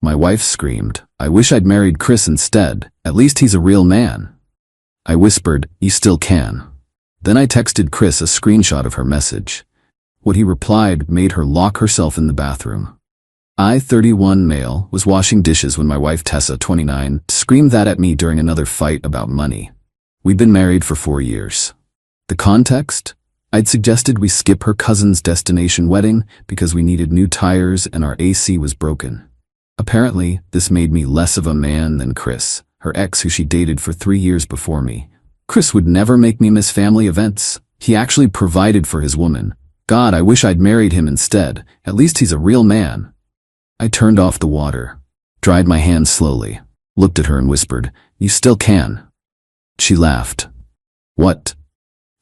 My wife screamed, "I wish I'd married Chris instead. At least he's a real man." I whispered, "You still can." Then I texted Chris a screenshot of her message. What he replied made her lock herself in the bathroom. I, 31 male, was washing dishes when my wife Tessa, 29, screamed that at me during another fight about money. We'd been married for 4 years. The context? I'd suggested we skip her cousin's destination wedding because we needed new tires and our AC was broken. Apparently, this made me less of a man than Chris, her ex who she dated for 3 years before me. Chris would never make me miss family events. He actually provided for his woman. God, I wish I'd married him instead. At least he's a real man. I turned off the water, dried my hands slowly, looked at her and whispered, "You still can." She laughed. "What?"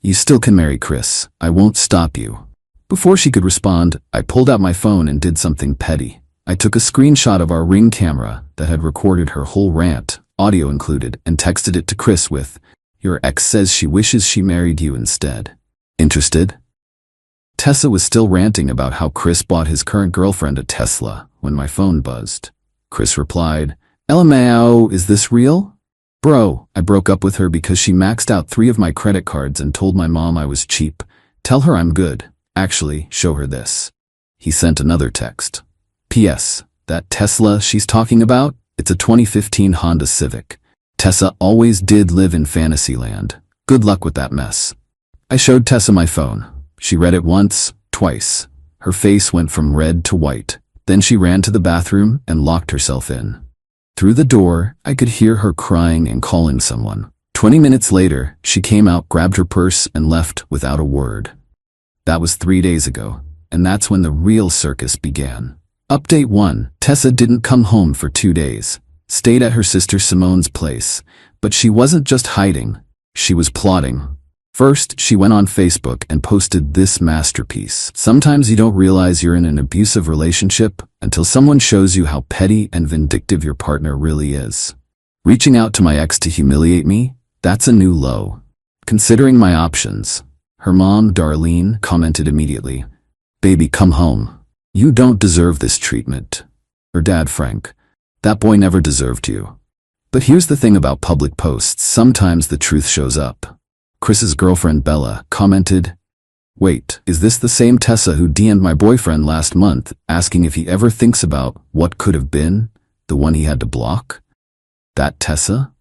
"You still can marry Chris. I won't stop you." Before she could respond, I pulled out my phone and did something petty. I took a screenshot of our Ring camera that had recorded her whole rant, audio included, and texted it to Chris with, "Your ex says she wishes she married you instead. Interested?" Tessa was still ranting about how Chris bought his current girlfriend a Tesla when my phone buzzed. Chris replied, "LMAO, is this real? Bro, I broke up with her because she maxed out 3 of my credit cards and told my mom I was cheap. Tell her I'm good. Actually, show her this." He sent another text. "P.S. That Tesla she's talking about? It's a 2015 Honda Civic. Tessa always did live in Fantasyland. Good luck with that mess." I showed Tessa my phone. She read it once, twice. Her face went from red to white. Then she ran to the bathroom and locked herself in. Through the door, I could hear her crying and calling someone. 20 minutes later, she came out, grabbed her purse, and left without a word. That was 3 days ago, and that's when the real circus began. Update 1. Tessa didn't come home for 2 days. Stayed at her sister Simone's place. But she wasn't just hiding. She was plotting. First, she went on Facebook and posted this masterpiece. Sometimes you don't realize you're in an abusive relationship until someone shows you how petty and vindictive your partner really is. Reaching out to my ex to humiliate me? That's a new low. Considering my options, her mom, Darlene, commented immediately, "Baby, come home. You don't deserve this treatment." Her dad, Frank, "That boy never deserved you." But here's the thing about public posts, sometimes the truth shows up. Chris's girlfriend Bella commented, "Wait, is this the same Tessa who DM'd my boyfriend last month asking if he ever thinks about what could have been, the one he had to block? That Tessa?"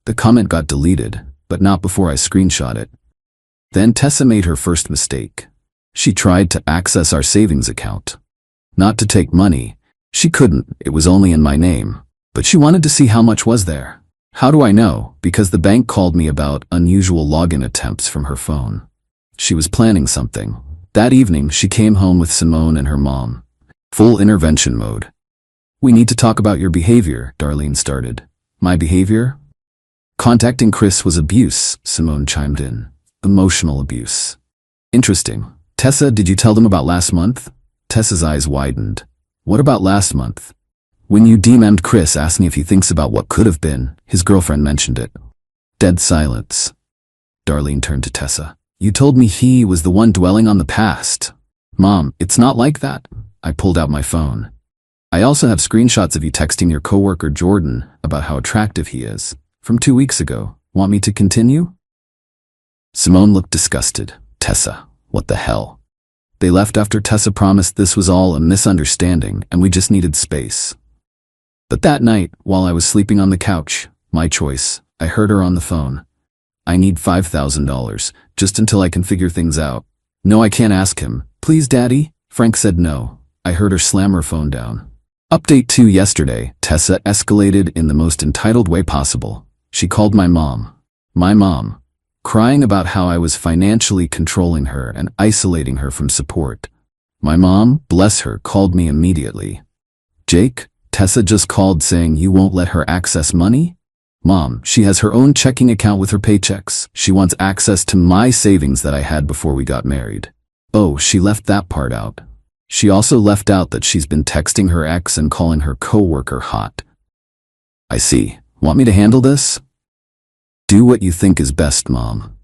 The comment got deleted, but not before I screenshot it. Then Tessa made her first mistake. She tried to access our savings account. Not to take money. She couldn't, it was only in my name. But she wanted to see how much was there. How do I know? Because the bank called me about unusual login attempts from her phone. She was planning something. That evening, she came home with Simone and her mom. Full intervention mode. "We need to talk about your behavior," Darlene started. "My behavior?" "Contacting Chris was abuse," Simone chimed in. "Emotional abuse." "Interesting. Tessa, did you tell them about last month?" Tessa's eyes widened. "What about last month?" "When you DM'd Chris asking if he thinks about what could have been, his girlfriend mentioned it." Dead silence. Darlene turned to Tessa. "You told me he was the one dwelling on the past." "Mom, it's not like that." I pulled out my phone. "I also have screenshots of you texting your coworker Jordan about how attractive he is. From 2 weeks ago. Want me to continue?" Simone looked disgusted. "Tessa, what the hell?" They left after Tessa promised this was all a misunderstanding and we just needed space. But that night, while I was sleeping on the couch, my choice, I heard her on the phone. "I need $5,000, just until I can figure things out." "No, I can't ask him. Please, Daddy?" Frank said no. I heard her slam her phone down. Update 2 yesterday, Tessa escalated in the most entitled way possible. She called my mom. My mom. Crying about how I was financially controlling her and isolating her from support. My mom, bless her, called me immediately. "Jake, Tessa just called saying you won't let her access money?" "Mom, she has her own checking account with her paychecks. She wants access to my savings that I had before we got married." "Oh, she left that part out." She also left out that she's been texting her ex and calling her coworker hot. "I see. Want me to handle this?" "Do what you think is best, Mom."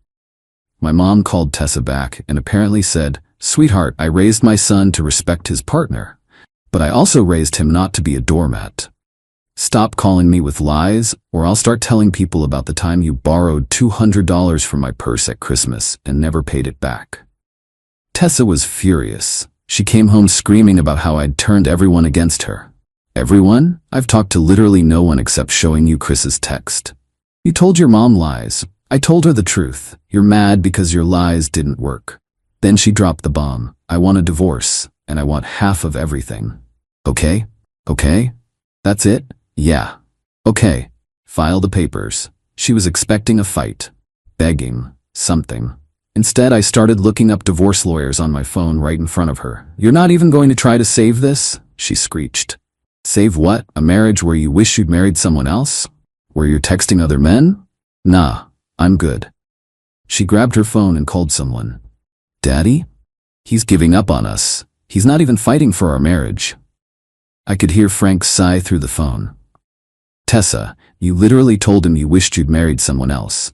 My mom called Tessa back and apparently said, "Sweetheart, I raised my son to respect his partner. But I also raised him not to be a doormat. Stop calling me with lies, or I'll start telling people about the time you borrowed $200 from my purse at Christmas and never paid it back. Tessa was furious. She came home screaming about how I'd turned everyone against her. Everyone? I've talked to literally no one except showing you Chris's text. You told your mom lies. I told her the truth. You're mad because your lies didn't work. Then she dropped the bomb. I want a divorce, and I want half of everything. Okay? Okay? That's it? Yeah. Okay. File the papers. She was expecting a fight. Begging. Something. Instead, I started looking up divorce lawyers on my phone right in front of her. You're not even going to try to save this? She screeched. Save what? A marriage where you wish you'd married someone else? Where you're texting other men? Nah, I'm good. She grabbed her phone and called someone. Daddy? He's giving up on us. He's not even fighting for our marriage. I could hear Frank sigh through the phone. Tessa, you literally told him you wished you'd married someone else.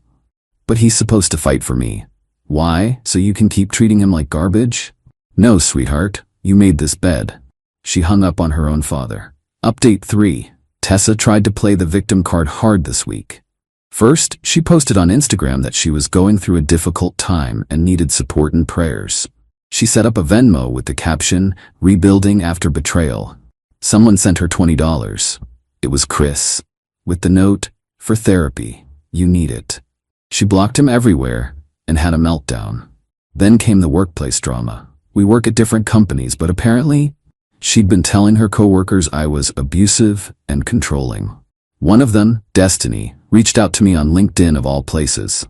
But he's supposed to fight for me. Why? So you can keep treating him like garbage? No, sweetheart, you made this bed. She hung up on her own father. Update 3. Tessa tried to play the victim card hard this week. First, she posted on Instagram that she was going through a difficult time and needed support and prayers. She set up a Venmo with the caption, "Rebuilding after betrayal." Someone sent her $20. It was Chris. With the note, "For therapy. You need it." She blocked him everywhere and had a meltdown. Then came the workplace drama. We work at different companies, but apparently, she'd been telling her coworkers I was abusive and controlling. One of them, Destiny, reached out to me on LinkedIn of all places.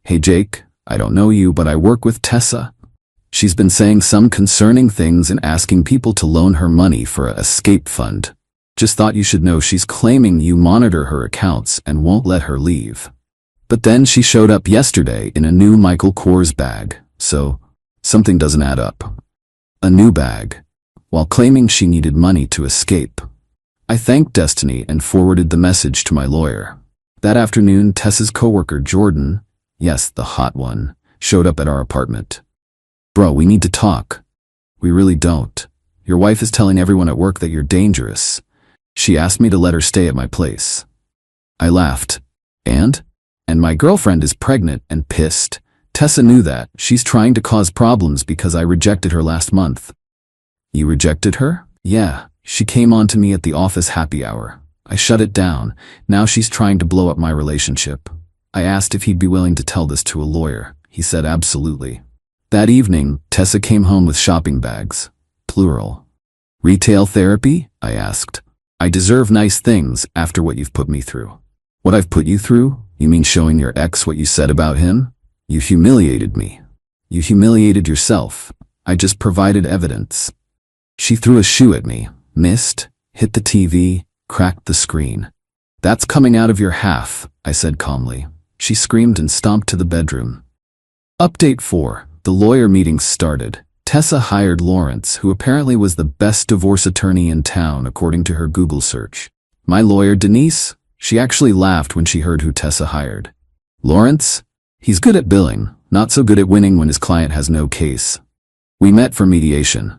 Hey Jake, I don't know you, but I work with Tessa. She's been saying some concerning things and asking people to loan her money for a escape fund. Just thought you should know she's claiming you monitor her accounts and won't let her leave. But then she showed up yesterday in a new Michael Kors bag, so something doesn't add up. A new bag, while claiming she needed money to escape. I thanked Destiny and forwarded the message to my lawyer. That afternoon, Tessa's coworker Jordan, yes, the hot one, showed up at our apartment. Bro, we need to talk. We really don't. Your wife is telling everyone at work that you're dangerous. She asked me to let her stay at my place. I laughed. And my girlfriend is pregnant and pissed. Tessa knew that. She's trying to cause problems because I rejected her last month. You rejected her? Yeah. She came on to me at the office happy hour. I shut it down. Now she's trying to blow up my relationship. I asked if he'd be willing to tell this to a lawyer. He said absolutely. That evening, Tessa came home with shopping bags. Plural. Retail therapy? I asked. I deserve nice things after what you've put me through. What I've put you through? You mean showing your ex what you said about him? You humiliated me. You humiliated yourself. I just provided evidence. She threw a shoe at me, missed, hit the TV, cracked the screen. That's coming out of your half, I said calmly. She screamed and stomped to the bedroom. Update 4. The lawyer meetings started. Tessa hired Lawrence, who apparently was the best divorce attorney in town according to her Google search. My lawyer, Denise? She actually laughed when she heard who Tessa hired. Lawrence? He's good at billing, not so good at winning when his client has no case. We met for mediation.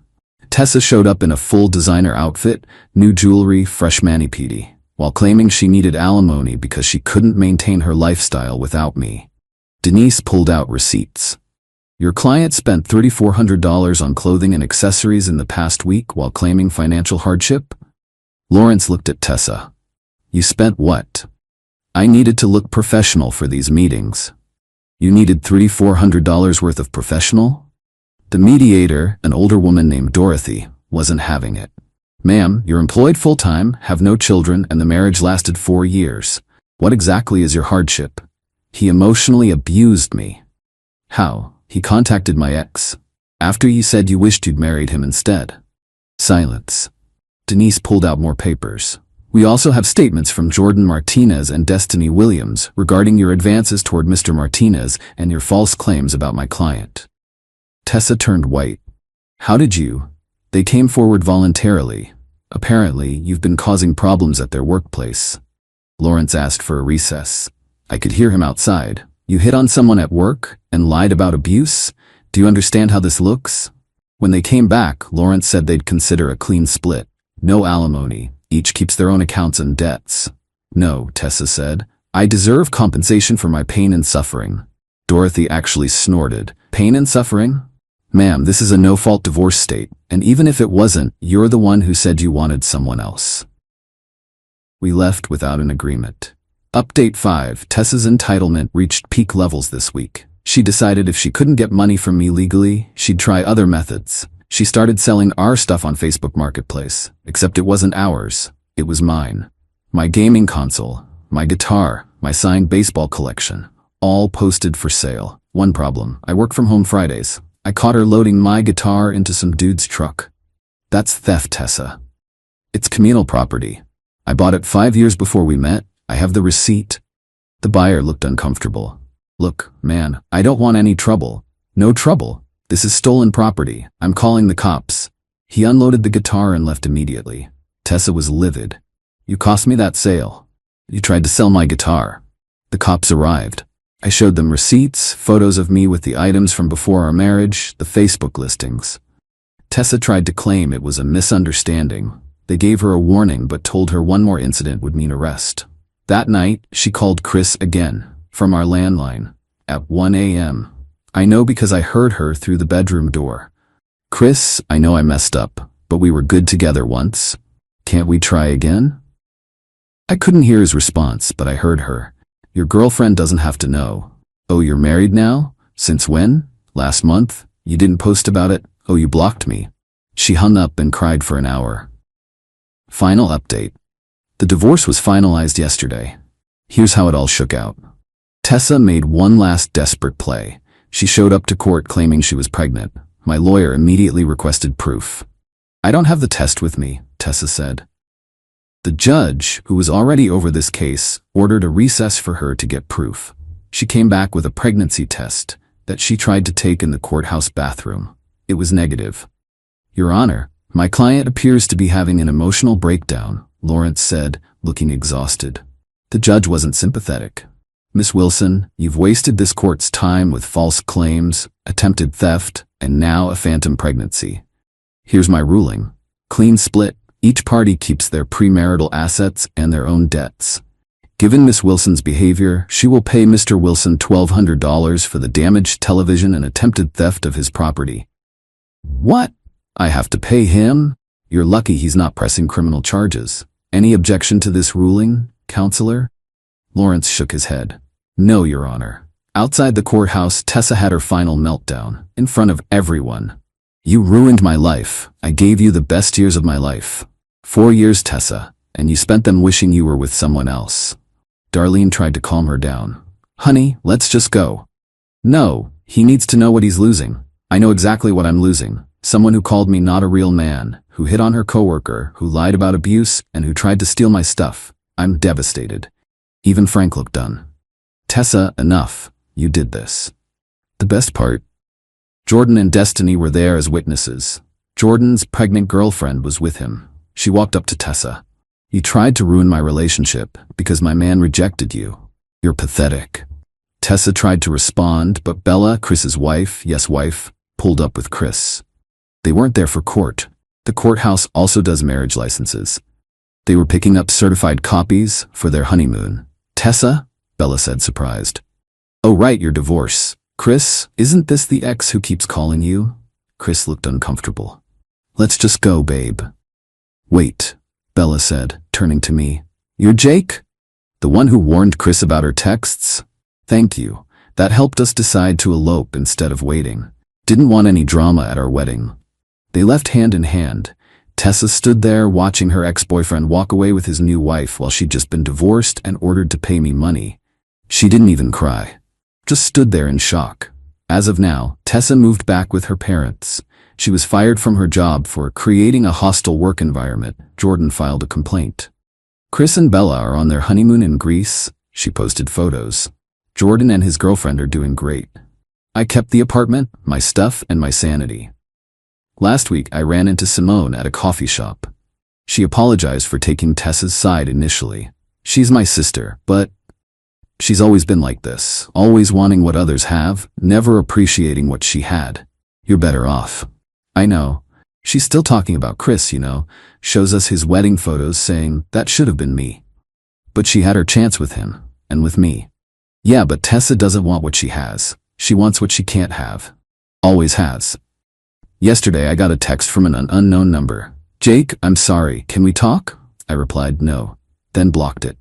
Tessa showed up in a full designer outfit, new jewelry, fresh mani-pedi, while claiming she needed alimony because she couldn't maintain her lifestyle without me. Denise pulled out receipts. Your client spent $3,400 on clothing and accessories in the past week while claiming financial hardship? Lawrence looked at Tessa. You spent what? I needed to look professional for these meetings. You needed $3,400 worth of professional? The mediator, an older woman named Dorothy, wasn't having it. Ma'am, you're employed full-time, have no children, and the marriage lasted 4 years. What exactly is your hardship? He emotionally abused me. How? He contacted my ex. After you said you wished you'd married him instead. Silence. Denise pulled out more papers. We also have statements from Jordan Martinez and Destiny Williams regarding your advances toward Mr. Martinez and your false claims about my client. Tessa turned white. How did you? They came forward voluntarily. Apparently, you've been causing problems at their workplace. Lawrence asked for a recess. I could hear him outside. You hit on someone at work and lied about abuse? Do you understand how this looks? When they came back, Lawrence said they'd consider a clean split. No alimony, each keeps their own accounts and debts. No, Tessa said. I deserve compensation for my pain and suffering. Dorothy actually snorted. Pain and suffering? Ma'am, this is a no-fault divorce state, and even if it wasn't, you're the one who said you wanted someone else. We left without an agreement. Update 5. Tessa's entitlement reached peak levels this week. She decided if she couldn't get money from me legally, she'd try other methods. She started selling our stuff on Facebook Marketplace, except it wasn't ours, it was mine. My gaming console, my guitar, my signed baseball collection, all posted for sale. One problem, I work from home Fridays. I caught her loading my guitar into some dude's truck. That's theft, Tessa. It's communal property. I bought it 5 years before we met. I have the receipt. The buyer looked uncomfortable. Look, man, I don't want any trouble. No trouble. This is stolen property. I'm calling the cops. He unloaded the guitar and left immediately. Tessa was livid. You cost me that sale. You tried to sell my guitar. The cops arrived. I showed them receipts, photos of me with the items from before our marriage, the Facebook listings. Tessa tried to claim it was a misunderstanding. They gave her a warning but told her one more incident would mean arrest. That night, she called Chris again, from our landline, at 1 a.m. I know because I heard her through the bedroom door. Chris, I know I messed up, but we were good together once. Can't we try again? I couldn't hear his response, but I heard her. Your girlfriend doesn't have to know. Oh, you're married now? Since when? Last month? You didn't post about it? Oh, you blocked me. She hung up and cried for an hour. Final update. The divorce was finalized yesterday. Here's how it all shook out. Tessa made one last desperate play. She showed up to court claiming she was pregnant. My lawyer immediately requested proof. I don't have the test with me, Tessa said. The judge, who was already over this case, ordered a recess for her to get proof. She came back with a pregnancy test that she tried to take in the courthouse bathroom. It was negative. Your Honor, my client appears to be having an emotional breakdown, Lawrence said, looking exhausted. The judge wasn't sympathetic. Miss Wilson, you've wasted this court's time with false claims, attempted theft, and now a phantom pregnancy. Here's my ruling. Clean split. Each party keeps their premarital assets and their own debts. Given Miss Wilson's behavior, she will pay Mr. Wilson $1,200 for the damaged television and attempted theft of his property. What? I have to pay him? You're lucky he's not pressing criminal charges. Any objection to this ruling, Counselor? Lawrence shook his head. No, Your Honor. Outside the courthouse, Tessa had her final meltdown, in front of everyone. You ruined my life. I gave you the best years of my life. 4 years, Tessa, and you spent them wishing you were with someone else. Darlene tried to calm her down. Honey, let's just go. No, he needs to know what he's losing. I know exactly what I'm losing. Someone who called me not a real man, who hit on her coworker, who lied about abuse, and who tried to steal my stuff. I'm devastated. Even Frank looked done. Tessa, enough. You did this. The best part? Jordan and Destiny were there as witnesses. Jordan's pregnant girlfriend was with him. She walked up to Tessa. You tried to ruin my relationship because my man rejected you. You're pathetic. Tessa tried to respond, but Bella, Chris's wife, yes wife, pulled up with Chris. They weren't there for court. The courthouse also does marriage licenses. They were picking up certified copies for their honeymoon. Tessa? Bella said, surprised. Oh right, your divorce. Chris, isn't this the ex who keeps calling you? Chris looked uncomfortable. Let's just go, babe. Wait, Bella said, turning to me. You're Jake? The one who warned Chris about her texts? Thank you. That helped us decide to elope instead of waiting. Didn't want any drama at our wedding. They left hand in hand. Tessa stood there watching her ex-boyfriend walk away with his new wife while she'd just been divorced and ordered to pay me money. She didn't even cry. Just stood there in shock. As of now, Tessa moved back with her parents. She was fired from her job for creating a hostile work environment. Jordan filed a complaint. Chris and Bella are on their honeymoon in Greece. She posted photos. Jordan and his girlfriend are doing great. I kept the apartment, my stuff, and my sanity. Last week, I ran into Simone at a coffee shop. She apologized for taking Tessa's side initially. She's my sister, but she's always been like this, always wanting what others have, never appreciating what she had. You're better off. I know. She's still talking about Chris, shows us his wedding photos saying, that should have been me. But she had her chance with him, and with me. Yeah, but Tessa doesn't want what she has. She wants what she can't have. Always has. Yesterday I got a text from an unknown number. Jake, I'm sorry, can we talk? I replied no, then blocked it.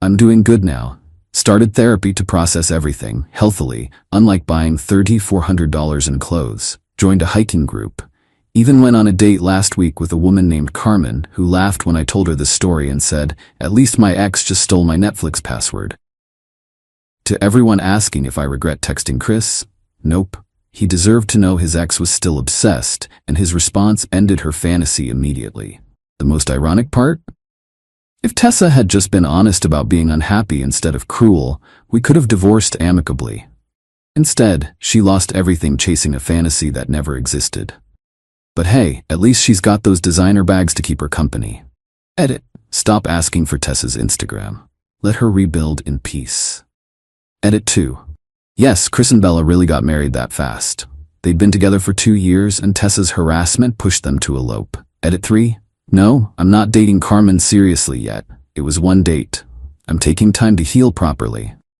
I'm doing good now. Started therapy to process everything, healthily, unlike buying $3,400 in clothes. Joined a hiking group. Even went on a date last week with a woman named Carmen, who laughed when I told her the story and said, at least my ex just stole my Netflix password. To everyone asking if I regret texting Chris, nope. He deserved to know his ex was still obsessed, and his response ended her fantasy immediately. The most ironic part? If Tessa had just been honest about being unhappy instead of cruel, we could have divorced amicably. Instead, she lost everything chasing a fantasy that never existed. But hey, at least she's got those designer bags to keep her company. Edit. Stop asking for Tessa's Instagram. Let her rebuild in peace. Edit 2. Yes, Chris and Bella really got married that fast. They'd been together for 2 years and Tessa's harassment pushed them to elope. Edit 3. No, I'm not dating Carmen seriously yet. It was one date. I'm taking time to heal properly.